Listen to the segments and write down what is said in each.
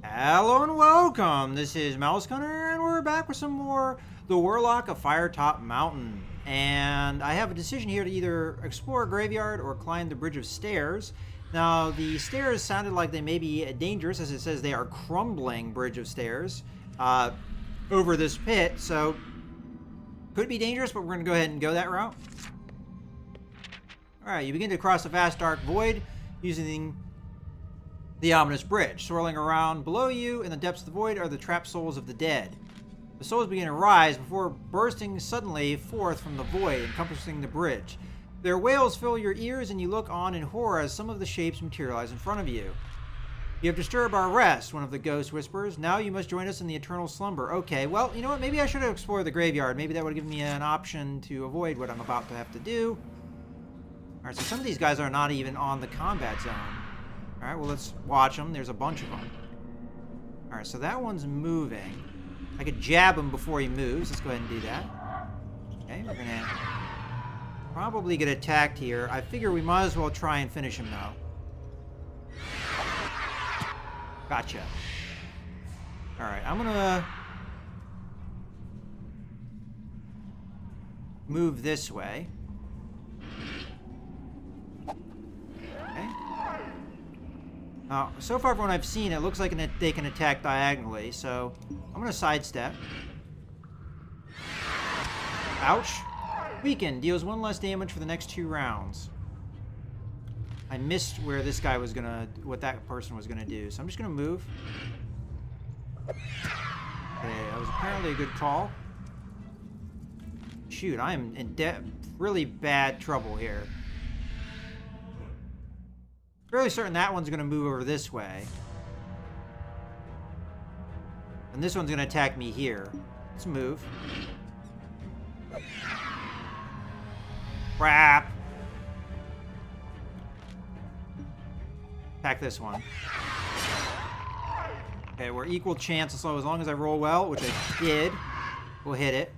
Hello and welcome. This is Mouse Gunner, and we're back with some more The Warlock of Firetop Mountain. And I have a decision here to either explore a graveyard or climb the bridge of stairs. Now, the stairs sounded like they may be dangerous, as it says they are crumbling bridge of stairs over this pit. So, could be dangerous, but we're going to go ahead and go that route. Alright, you begin to cross a vast dark void using the ominous bridge. Swirling around below you in the depths of the void are the trapped souls of the dead. The souls begin to rise before bursting suddenly forth from the void, encompassing the bridge. Their wails fill your ears, and you look on in horror as some of the shapes materialize in front of you. You have disturbed our rest, one of the ghosts whispers. Now you must join us in the eternal slumber. Okay, well, you know what? Maybe I should have explored the graveyard. Maybe that would have given me an option to avoid what I'm about to have to do. Alright, so some of these guys are not even on the combat zone. Alright, well, let's watch them. There's a bunch of them. Alright, so that one's moving. I could jab him before he moves. Let's go ahead and do that. Okay, we're going to probably get attacked here. I figure we might as well try and finish him, though. Gotcha. Alright, I'm going to move this way. So far from what I've seen, it looks like they can attack diagonally, so I'm going to sidestep. Ouch. Weaken. Deals 1 less damage for the next 2 rounds. I missed where this guy was going to, what that person was going to do, so I'm just going to move. Okay, that was apparently a good call. Shoot, I am in really bad trouble here. Fairly certain that one's going to move over this way. And this one's going to attack me here. Let's move. Crap. Attack this one. Okay, we're equal chance, so as long as I roll well, which I did, we'll hit it.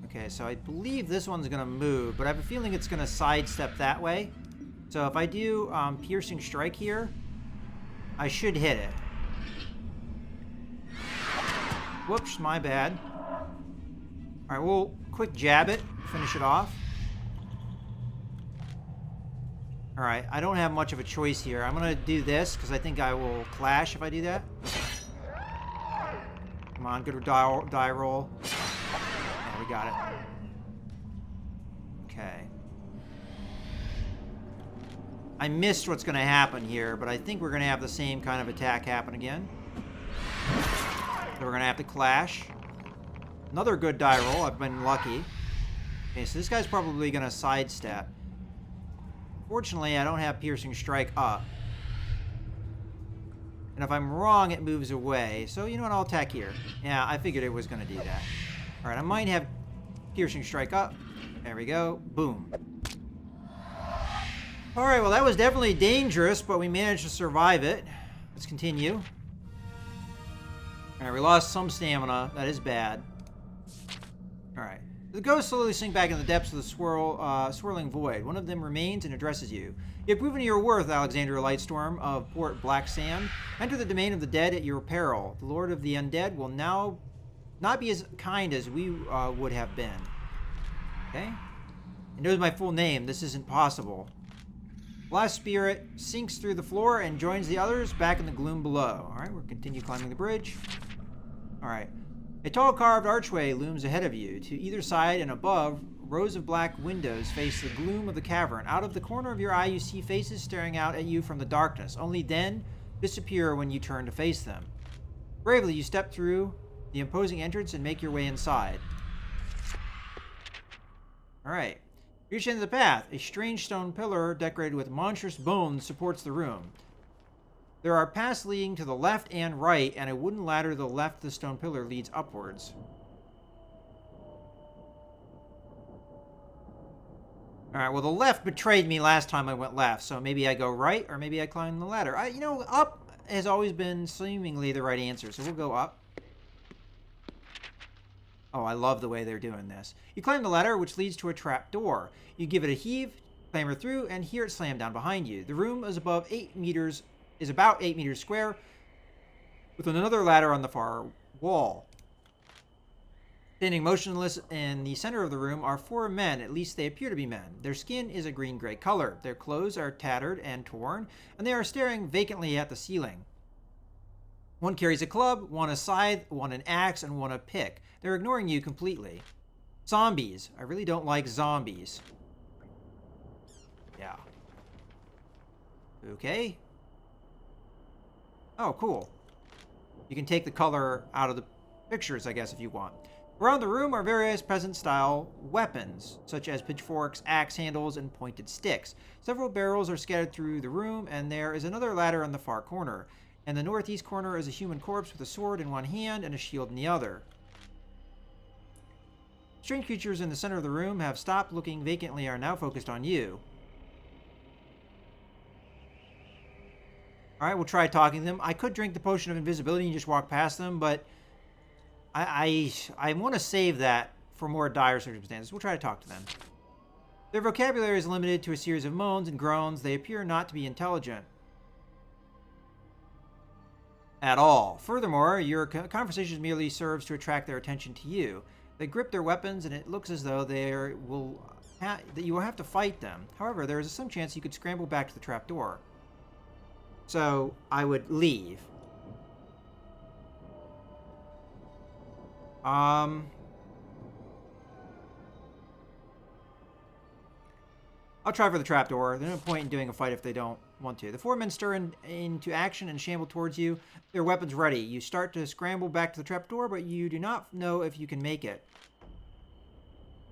Okay, so I believe this one's going to move, but I have a feeling it's going to sidestep that way. So if I do Piercing Strike here, I should hit it. Whoops, my bad. Alright, we'll quick jab it, finish it off. Alright, I don't have much of a choice here. I'm going to do this, because I think I will clash if I do that. Come on, good die roll. Yeah, we got it. Okay. I missed what's going to happen here, but I think we're going to have the same kind of attack happen again. So we're going to have to clash. Another good die roll. I've been lucky. Okay, so this guy's probably going to sidestep. Fortunately, I don't have Piercing Strike up. And if I'm wrong, it moves away. So, you know what? I'll attack here. Yeah, I figured it was going to do that. Alright, I might have Piercing Strike up. There we go. Boom. Alright, well that was definitely dangerous, but we managed to survive it. Let's continue. Alright, we lost some stamina. That is bad. Alright. The ghosts slowly sink back in the depths of the swirling void. One of them remains and addresses you. You have proven your worth, Alexandra Lightstorm of Port Blacksand. Enter the domain of the dead at your peril. The Lord of the Undead will now not be as kind as we would have been. Okay? It knows my full name. This isn't possible. Last spirit sinks through the floor and joins the others back in the gloom below. Alright, we'll continue climbing the bridge. Alright. A tall carved archway looms ahead of you. To either side and above, rows of black windows face the gloom of the cavern. Out of the corner of your eye, you see faces staring out at you from the darkness. Only then disappear when you turn to face them. Bravely, you step through the imposing entrance and make your way inside. Alright. Reach into the path. A strange stone pillar decorated with monstrous bones supports the room. There are paths leading to the left and right, and a wooden ladder to the left of the stone pillar leads upwards. Alright, well the left betrayed me last time I went left, so maybe I go right, or maybe I climb the ladder. You know, up has always been seemingly the right answer, so we'll go up. Oh, I love the way they're doing this. You climb the ladder, which leads to a trap door. You give it a heave, clamber through, and hear it slam down behind you. The room is above 8 meters is about 8 meters square, with another ladder on the far wall. Standing motionless in the center of the room are 4 men, at least they appear to be men. Their skin is a green-gray color. Their clothes are tattered and torn, and they are staring vacantly at the ceiling. One carries a club, one a scythe, one an axe, and one a pick. They're ignoring you completely. Zombies. I really don't like zombies. Yeah. Okay. Oh, cool. You can take the color out of the pictures, I guess, if you want. Around the room are various peasant-style weapons, such as pitchforks, axe handles, and pointed sticks. Several barrels are scattered through the room, and there is another ladder in the far corner. In the northeast corner is a human corpse with a sword in one hand and a shield in the other. Strange creatures in the center of the room have stopped looking vacantly and are now focused on you. Alright, we'll try talking to them. I could drink the potion of invisibility and just walk past them, but I want to save that for more dire circumstances. We'll try to talk to them. Their vocabulary is limited to a series of moans and groans. They appear not to be intelligent at all. Furthermore, your conversation merely serves to attract their attention to you. They grip their weapons, and it looks as though that you will have to fight them. However, there is some chance you could scramble back to the trapdoor. So, I would leave. I'll try for the trapdoor. There's no point in doing a fight if they don't want to. The 4 men stir into action and shamble towards you, their weapons ready. You start to scramble back to the trapdoor, but you do not know if you can make it.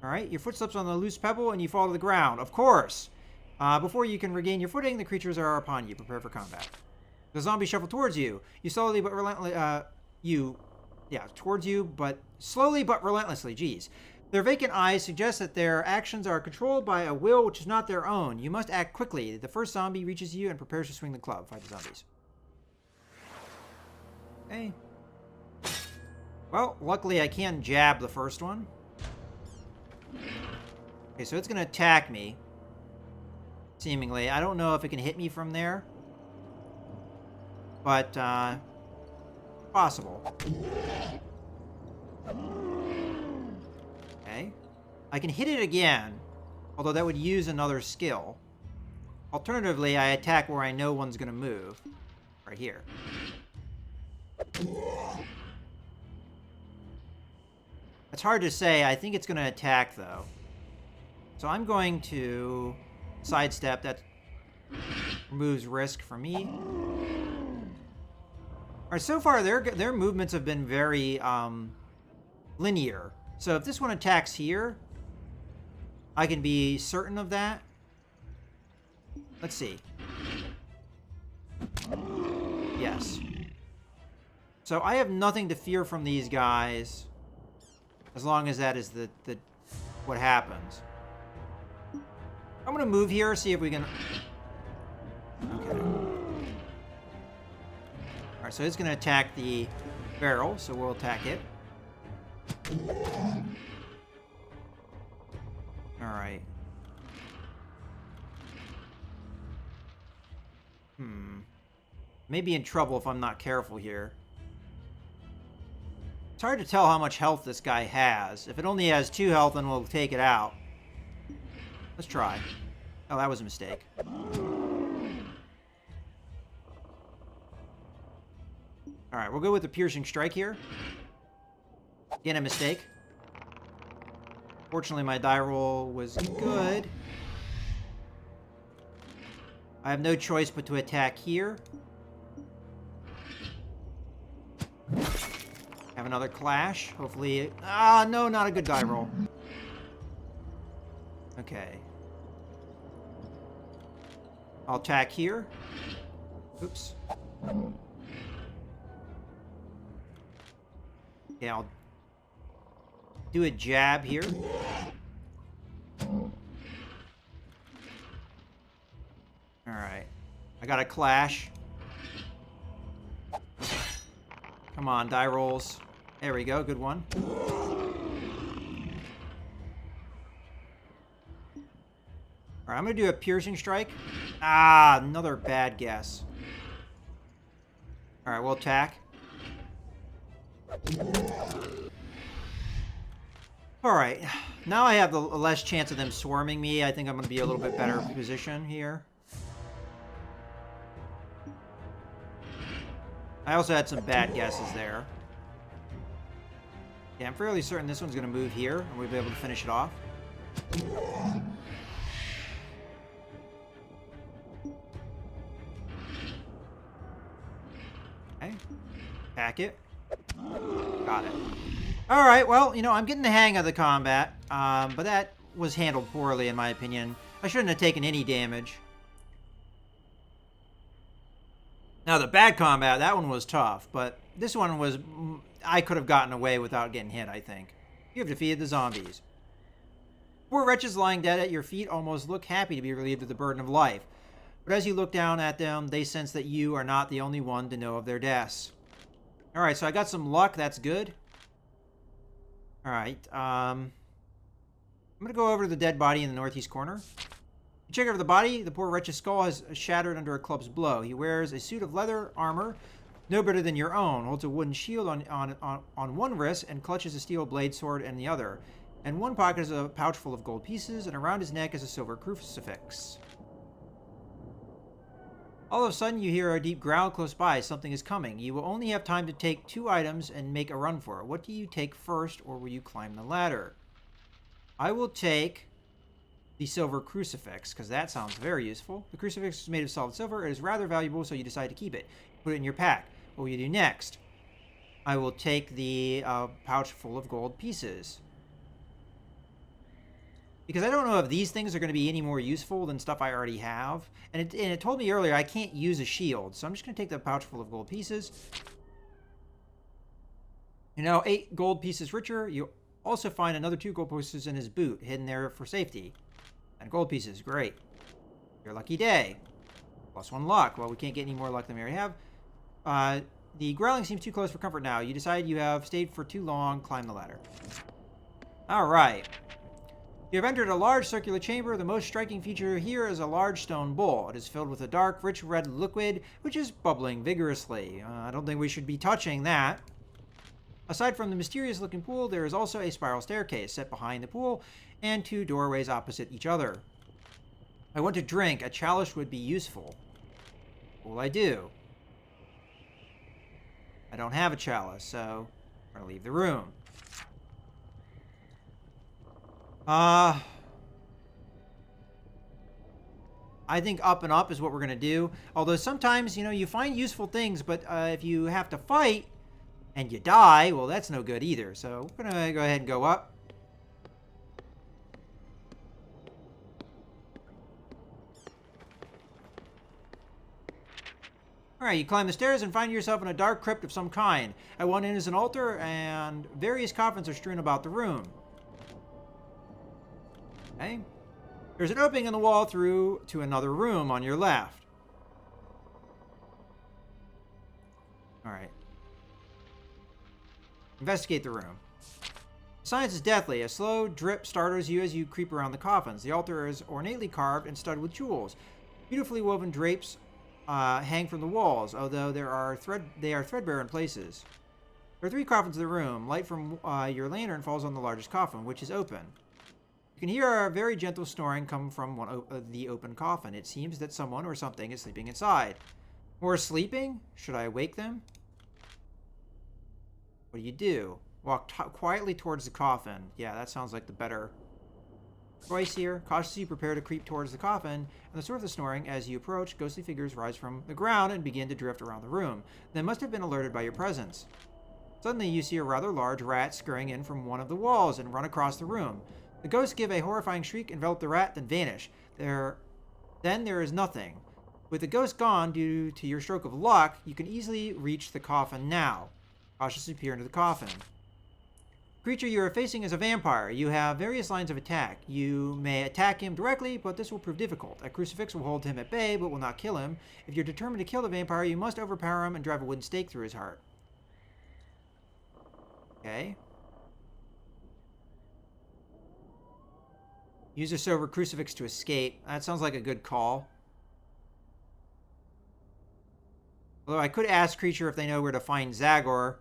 Alright, your foot slips on the loose pebble and you fall to the ground. Of course! Before you can regain your footing, the creatures are upon you. Prepare for combat. The zombies shuffle towards you. You slowly but relentlessly, towards you, but slowly but relentlessly. Jeez. Their vacant eyes suggest that their actions are controlled by a will which is not their own. You must act quickly. The first zombie reaches you and prepares to swing the club. Fight the zombies. Okay. Well, luckily I can jab the first one. Okay, so it's going to attack me. Seemingly. I don't know if it can hit me from there. But, possible. Okay. I can hit it again, although that would use another skill. Alternatively, I attack where I know one's going to move. Right here. It's hard to say. I think it's going to attack, though. So I'm going to sidestep. That removes risk for me. Alright, so far their movements have been very linear. So if this one attacks here, I can be certain of that. Let's see. Yes. So I have nothing to fear from these guys, as long as that is the what happens. I'm gonna move here, see if we can. Okay. Alright, so it's gonna attack the barrel, so we'll attack it. Alright. Maybe in trouble if I'm not careful here. It's hard to tell how much health this guy has. If it only has 2 health, then we'll take it out. Let's try. Oh, that was a mistake. Alright, we'll go with the piercing strike here. Again, a mistake. Fortunately, my die roll was good. I have no choice but to attack here. Have another clash. Hopefully... no, not a good die roll. Okay. I'll attack here. Oops. Okay, I'll do a jab here. Alright. I got a clash. Come on, die rolls. There we go, good one. Alright, I'm gonna do a piercing strike. Another bad guess. Alright, we'll attack. Alright, now I have the less chance of them swarming me. I think I'm going to be a little bit better position here. I also had some bad guesses there. Yeah, I'm fairly certain this one's going to move here, and we'll be able to finish it off. Okay. Pack it. Got it. Alright, well, you know, I'm getting the hang of the combat, but that was handled poorly, in my opinion. I shouldn't have taken any damage. Now, the bad combat, that one was tough, but this one was... I could have gotten away without getting hit, I think. You have defeated the zombies. Poor wretches lying dead at your feet almost look happy to be relieved of the burden of life. But as you look down at them, they sense that you are not the only one to know of their deaths. Alright, so I got some luck. That's good. Alright, I'm going to go over to the dead body in the northeast corner. You check over the body. The poor wretch's skull has shattered under a club's blow. He wears a suit of leather armor, no better than your own, holds a wooden shield on one wrist and clutches a steel blade sword in the other. And one pocket is a pouch full of gold pieces, and around his neck is a silver crucifix. All of a sudden, you hear a deep growl close by. Something is coming. You will only have time to take 2 items and make a run for it. What do you take first, or will you climb the ladder? I will take the silver crucifix, because that sounds very useful. The crucifix is made of solid silver. It is rather valuable, so you decide to keep it. Put it in your pack. What will you do next? I will take the pouch full of gold pieces. Because I don't know if these things are going to be any more useful than stuff I already have. And it told me earlier I can't use a shield. So I'm just going to take the pouch full of gold pieces. You know, 8 gold pieces richer. You also find another 2 gold pieces in his boot, hidden there for safety. And gold pieces, great. Your lucky day. +1 luck. Well, we can't get any more luck than we already have. The growling seems too close for comfort now. You decide you have stayed for too long. Climb the ladder. Alright. You have entered a large circular chamber. The most striking feature here is a large stone bowl. It is filled with a dark, rich red liquid, which is bubbling vigorously. I don't think we should be touching that. Aside from the mysterious-looking pool, there is also a spiral staircase set behind the pool and 2 doorways opposite each other. I want to drink. A chalice would be useful. What will I do? I don't have a chalice, so I'm going to leave the room. I think up and up is what we're going to do. Although sometimes, you know, you find useful things, but if you have to fight and you die, well, that's no good either. So we're going to go ahead and go up. Alright, you climb the stairs and find yourself in a dark crypt of some kind. At one end is an altar, and various coffins are strewn about the room. Okay. There's an opening in the wall through to another room on your left. Alright. Investigate the room. The science is deathly. A slow drip startles you as you creep around the coffins. The altar is ornately carved and studded with jewels. Beautifully woven drapes hang from the walls, although they are threadbare in places. There are 3 coffins in the room. Light from your lantern falls on the largest coffin, which is open. You can hear a very gentle snoring come from the open coffin. It seems that someone or something is sleeping inside. Or sleeping? Should I wake them? What do? Walk quietly towards the coffin. Yeah, that sounds like the better choice here. Cautiously prepare to creep towards the coffin, and the source of the snoring. As you approach, ghostly figures rise from the ground and begin to drift around the room. They must have been alerted by your presence. Suddenly, you see a rather large rat scurrying in from one of the walls and run across the room. The ghosts give a horrifying shriek, envelop the rat, then vanish. Then there is nothing. With the ghost gone, due to your stroke of luck, you can easily reach the coffin now. Cautiously peer into the coffin. The creature you are facing is a vampire. You have various lines of attack. You may attack him directly, but this will prove difficult. A crucifix will hold him at bay, but will not kill him. If you're determined to kill the vampire, you must overpower him and drive a wooden stake through his heart. Okay. Use a silver crucifix to escape. That sounds like a good call. Although I could ask creature if they know where to find Zagor.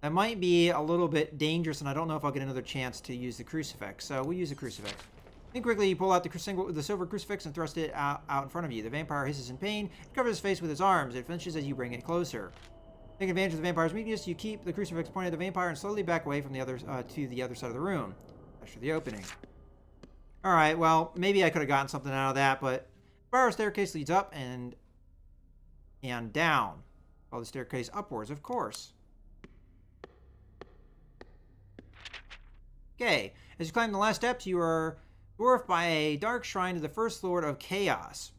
That might be a little bit dangerous, and I don't know if I'll get another chance to use the crucifix. So we'll use the crucifix. Then quickly, you pull out the silver crucifix and thrust it out in front of you. The vampire hisses in pain and covers his face with his arms. It flinches as you bring it closer. Taking advantage of the vampire's weakness, you keep the crucifix pointed at the vampire and slowly back away from the other to the other side of the room. That's for the opening. All right, well, maybe I could have gotten something out of that, but the spiral staircase leads up and down. Well, the staircase upwards, of course. Okay, as you climb the last steps, you are dwarfed by a dark shrine to the First Lord of Chaos.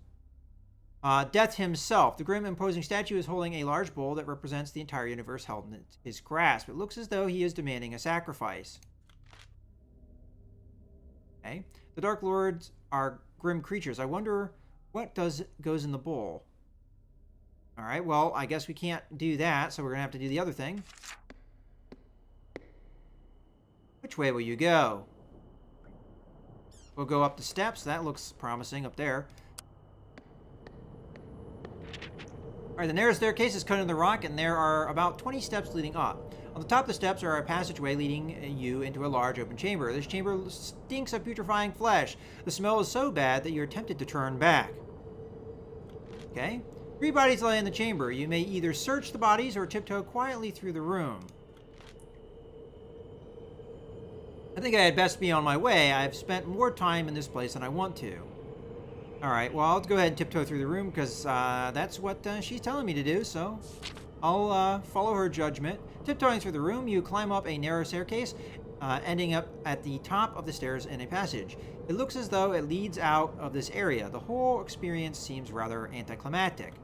Death himself. The grim, imposing statue is holding a large bowl that represents the entire universe held in his grasp. It looks as though he is demanding a sacrifice. Okay. The Dark Lords are grim creatures. I wonder what goes in the bowl. All right, well, I guess we can't do that, so we're going to have to do the other thing. Which way will you go? We'll go up the steps. That looks promising up there. All right, the narrow staircase is cut in the rock, and there are about 20 steps leading up. On the top of the steps are a passageway leading you into a large open chamber. This chamber stinks of putrefying flesh. The smell is so bad that you're tempted to turn back. Okay. 3 bodies lie in the chamber. You may either search the bodies or tiptoe quietly through the room. I think I had best be on my way. I've spent more time in this place than I want to. Alright, well, I'll go ahead and tiptoe through the room because that's what she's telling me to do, so I'll follow her judgment. Tiptoeing through the room, you climb up a narrow staircase, ending up at the top of the stairs in a passage. It looks as though it leads out of this area. The whole experience seems rather anticlimactic.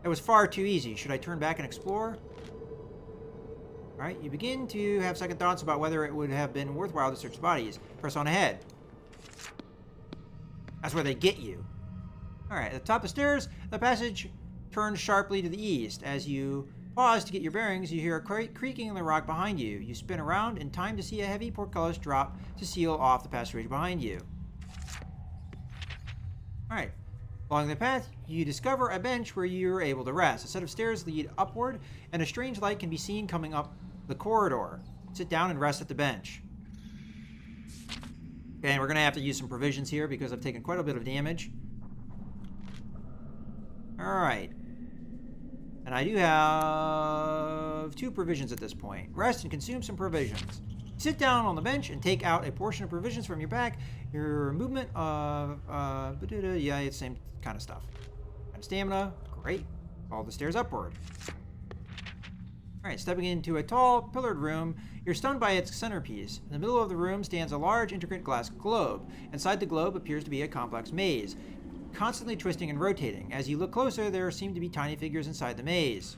It was far too easy. Should I turn back and explore? Alright, you begin to have second thoughts about whether it would have been worthwhile to search the bodies. Press on ahead. That's where they get you. Alright, at the top of the stairs, the passage turns sharply to the east. As you pause to get your bearings, you hear a creaking in the rock behind you. You spin around in time to see a heavy portcullis drop to seal off the passageway behind you. Alright, along the path, you discover a bench where you're able to rest. A set of stairs lead upward, and a strange light can be seen coming up the corridor. Sit down and rest at the bench. Okay, and we're going to have to use some provisions here because I've taken quite a bit of damage. Alright. And I do have 2 provisions at this point. Rest and consume some provisions. Sit down on the bench and take out a portion of provisions from your pack. Your movement of... yeah, it's the same kind of stuff. And stamina. Great. Follow the stairs upward. Alright, stepping into a tall, pillared room, you're stunned by its centerpiece. In the middle of the room stands a large, intricate glass globe. Inside the globe appears to be a complex maze, constantly twisting and rotating. As you look closer, there seem to be tiny figures inside the maze.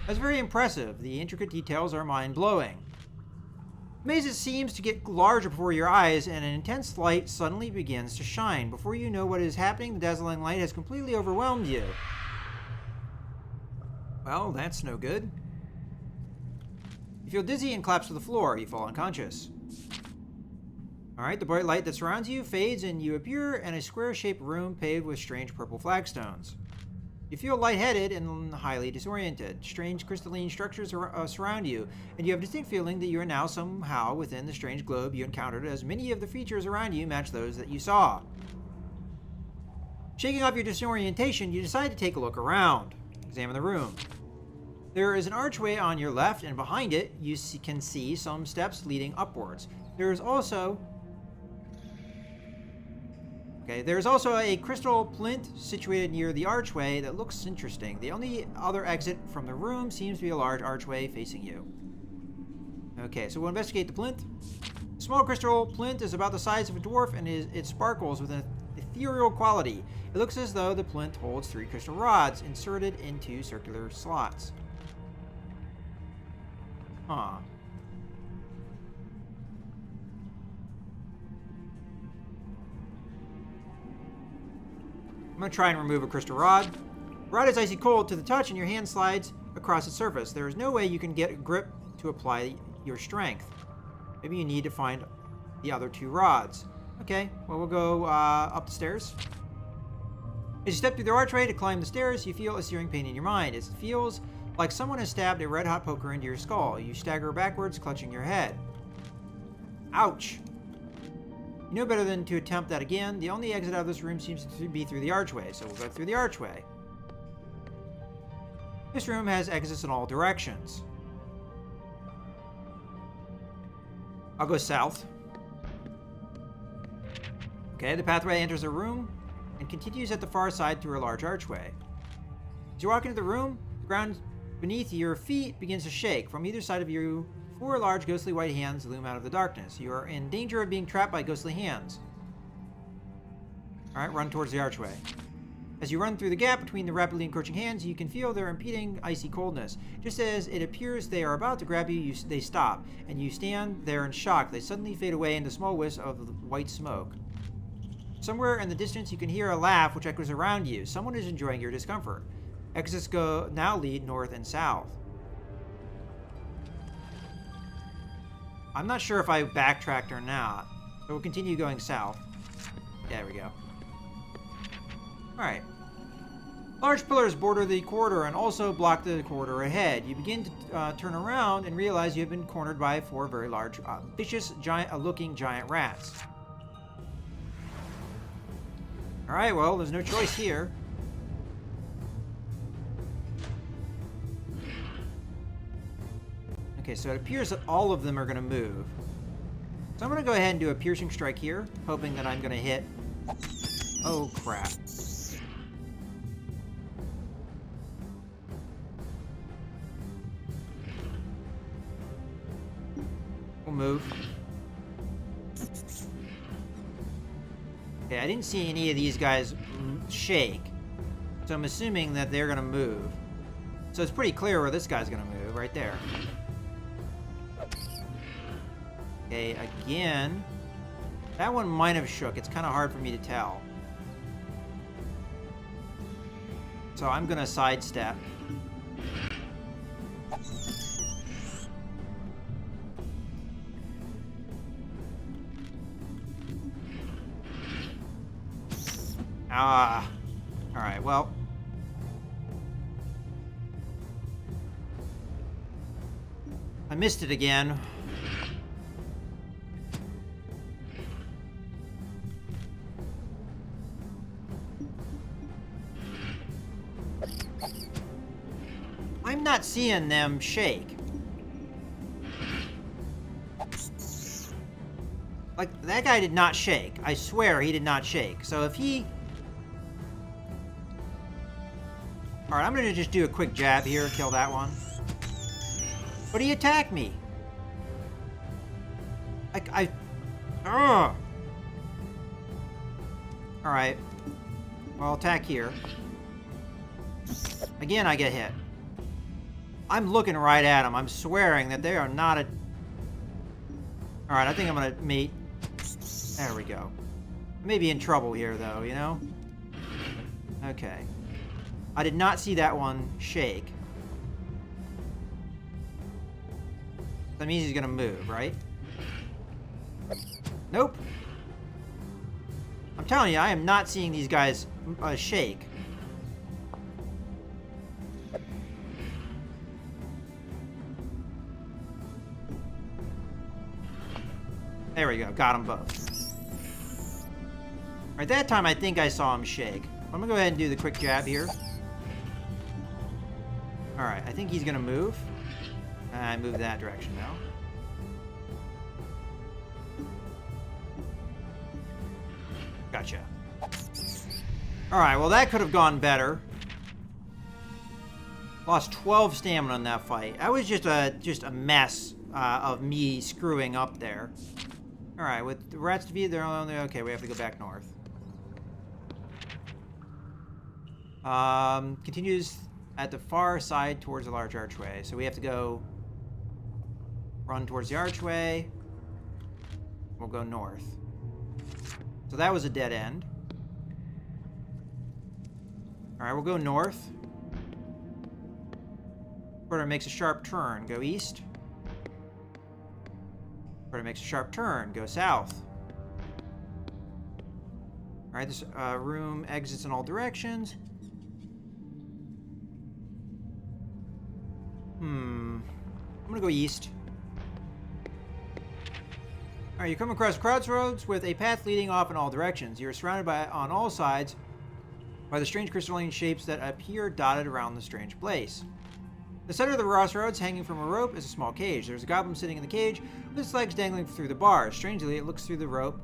That's very impressive. The intricate details are mind-blowing. The maze seems to get larger before your eyes, and an intense light suddenly begins to shine. Before you know what is happening, the dazzling light has completely overwhelmed you. Well, that's no good. You feel dizzy and collapse to the floor. You fall unconscious. Alright, the bright light that surrounds you fades and you appear in a square-shaped room paved with strange purple flagstones. You feel lightheaded and highly disoriented. Strange crystalline structures surround you, and you have a distinct feeling that you are now somehow within the strange globe you encountered, as many of the features around you match those that you saw. Shaking off your disorientation, you decide to take a look around. Examine the room. There is an archway on your left, and behind it, you can see some steps leading upwards. There is also a crystal plinth situated near the archway that looks interesting. The only other exit from the room seems to be a large archway facing you. Okay, so we'll investigate the plinth. The small crystal plinth is about the size of a dwarf, and it sparkles with an ethereal quality. It looks as though the plinth holds 3 crystal rods inserted into circular slots. Huh. I'm going to try and remove a crystal rod. The rod is icy cold to the touch, and your hand slides across its surface. There is no way you can get a grip to apply your strength. Maybe you need to find the other 2 rods. Okay, well, we'll go up the stairs. As you step through the archway to climb the stairs, you feel a searing pain in your mind. It feels like someone has stabbed a red-hot poker into your skull. You stagger backwards, clutching your head. Ouch! You know better than to attempt that again. The only exit out of this room seems to be through the archway, so we'll go through the archway. This room has exits in all directions. I'll go south. Okay, the pathway enters a room and continues at the far side through a large archway. As you walk into the room, the ground beneath your feet begins to shake. From either side of you, 4 large ghostly white hands loom out of the darkness. You are in danger of being trapped by ghostly hands. Alright, run towards the archway. As you run through the gap between the rapidly encroaching hands, you can feel their impeding icy coldness. Just as it appears they are about to grab you, they stop, and you stand there in shock. They suddenly fade away into small wisps of white smoke. Somewhere in the distance, you can hear a laugh which echoes around you. Someone is enjoying your discomfort. Exits now lead north and south. I'm not sure if I backtracked or not, so we'll continue going south. There we go. Alright. Large pillars border the corridor and also block the corridor ahead. You begin to turn around and realize you have been cornered by 4 very large, vicious, looking giant rats. Alright, well, there's no choice here. Okay, so it appears that all of them are going to move. So I'm going to go ahead and do a piercing strike here, hoping that I'm going to hit. Oh, crap. We'll move. Okay, I didn't see any of these guys shake, so I'm assuming that they're going to move. So it's pretty clear where this guy's going to move, right there. Okay, again, that one might have shook. It's kind of hard for me to tell. So I'm going to sidestep. Alright, well. I missed it again. I'm not seeing them shake. Like, that guy did not shake. I swear he did not shake. So if he... Alright, I'm gonna just do a quick jab here, kill that one. But he attacked me. Ugh. Alright. Well, attack here. Again, I get hit. I'm looking right at them. I'm swearing that they are not a... Alright, I think I'm gonna mate. There we go. I may be in trouble here, though, you know? Okay. I did not see that one shake. That means he's gonna move, right? Nope. I'm telling you, I am not seeing these guys shake. There we go. Got them both. Right, that time I think I saw him shake. I'm gonna go ahead and do the quick jab here. Alright, I think he's gonna move. I move that direction now. Gotcha. Alright, well that could have gone better. Lost 12 stamina in that fight. That was just a mess of me screwing up there. Alright, with the rats defeated, they're only... Okay, we have to go back north. Continues at the far side towards the large archway. So we have to go... Run towards the archway. We'll go north. So that was a dead end. Alright, we'll go north. Porter makes a sharp turn. Go east. Porter makes a sharp turn. Go south. Alright, this room exits in all directions. I'm gonna go east. Alright, you come across crossroads with a path leading off in all directions. You're surrounded on all sides by the strange crystalline shapes that appear dotted around the strange place. The center of the crossroads, hanging from a rope, is a small cage. There's a goblin sitting in the cage with his legs dangling through the bars. Strangely, it looks through the rope.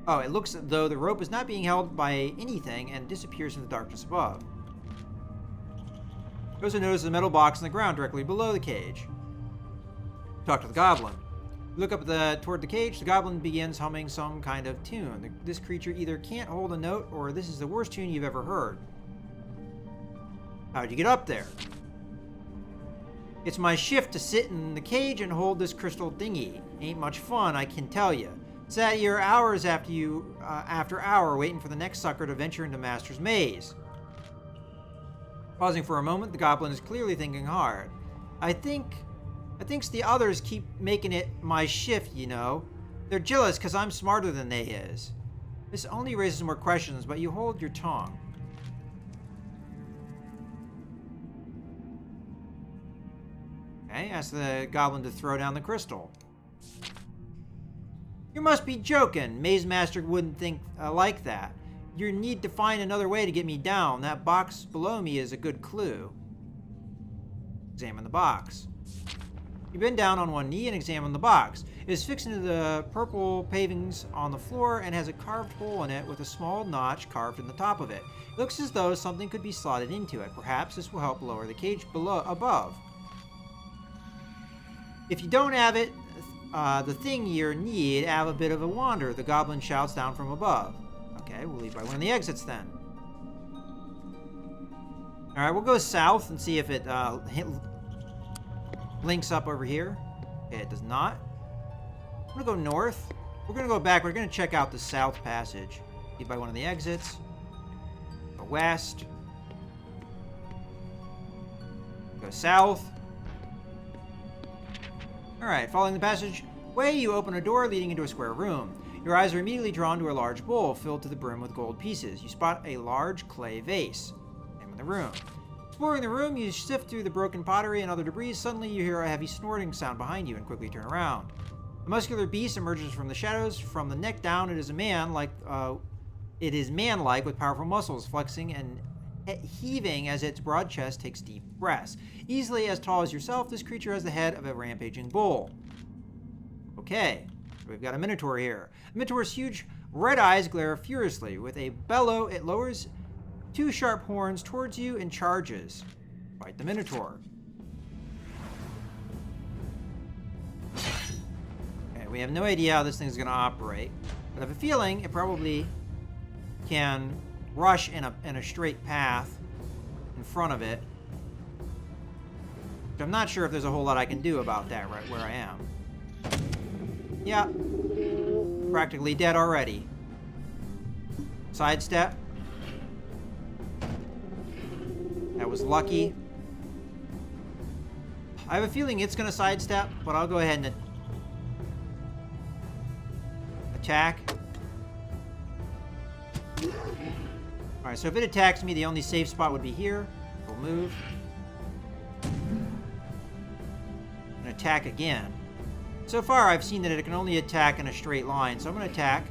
Oh, it looks as though the rope is not being held by anything and disappears in the darkness above. You also notice a metal box on the ground directly below the cage. Talk to the goblin. You look up toward the cage. The goblin begins humming some kind of tune. This creature either can't hold a note or this is the worst tune you've ever heard. How'd you get up there? It's my shift to sit in the cage and hold this crystal thingy. Ain't much fun, I can tell you. Sat here hours after hour waiting for the next sucker to venture into Master's maze. Pausing for a moment, the goblin is clearly thinking hard. I thinks the others keep making it my shift, you know. They're jealous because I'm smarter than they is. This only raises more questions, but you hold your tongue. Okay, ask the goblin to throw down the crystal. You must be joking. Maze Master wouldn't think like that. You need to find another way to get me down. That box below me is a good clue. Examine the box. You bend down on one knee and examine the box. It is fixed into the purple pavings on the floor and has a carved hole in it with a small notch carved in the top of it. It looks as though something could be slotted into it. Perhaps this will help lower the cage above. If you don't have it, the thing you need, have a bit of a wander, the goblin shouts down from above. Okay, we'll leave by one of the exits then. Alright, we'll go south and see if it links up over here. Okay, it does not. I'm gonna go north. We're gonna go back. We're gonna check out the south passage. Leave by one of the exits. Go west. Go south. Alright, following the passageway, you open a door leading into a square room. Your eyes are immediately drawn to a large bowl filled to the brim with gold pieces. You spot a large clay vase. Examine the room. Exploring the room, you sift through the broken pottery and other debris. Suddenly, you hear a heavy snorting sound behind you and quickly turn around. A muscular beast emerges from the shadows. From the neck down, it is manlike with powerful muscles, flexing and heaving as its broad chest takes deep breaths. Easily as tall as yourself, this creature has the head of a rampaging bull. Okay, so we've got a minotaur here. The minotaur's huge red eyes glare furiously. With a bellow, it lowers two sharp horns towards you and charges. Fight the minotaur. Okay, we have no idea how this thing's going to operate, but I have a feeling it probably can rush in a straight path in front of it. I'm not sure if there's a whole lot I can do about that right where I am. Yeah. Practically dead already. Sidestep. That was lucky. I have a feeling it's going to sidestep, but I'll go ahead and attack. Alright, so if it attacks me, the only safe spot would be here. We'll move. And attack again. So far, I've seen that it can only attack in a straight line, so I'm going to attack.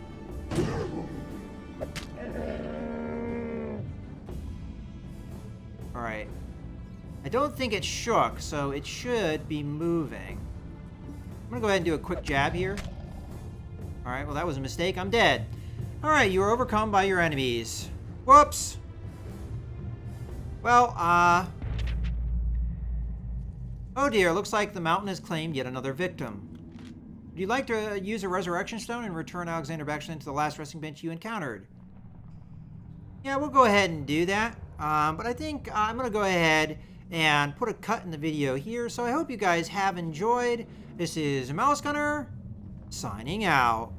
Alright. I don't think it shook, so it should be moving. I'm going to go ahead and do a quick jab here. Alright, well that was a mistake. I'm dead. Alright, you are overcome by your enemies. Whoops! Well, oh dear, looks like the mountain has claimed yet another victim. Would you like to use a resurrection stone and return Alexandra back to the last resting bench you encountered? Yeah, we'll go ahead and do that. But I think I'm going to go ahead and put a cut in the video here. So I hope you guys have enjoyed. This is Mouse Gunner, signing out.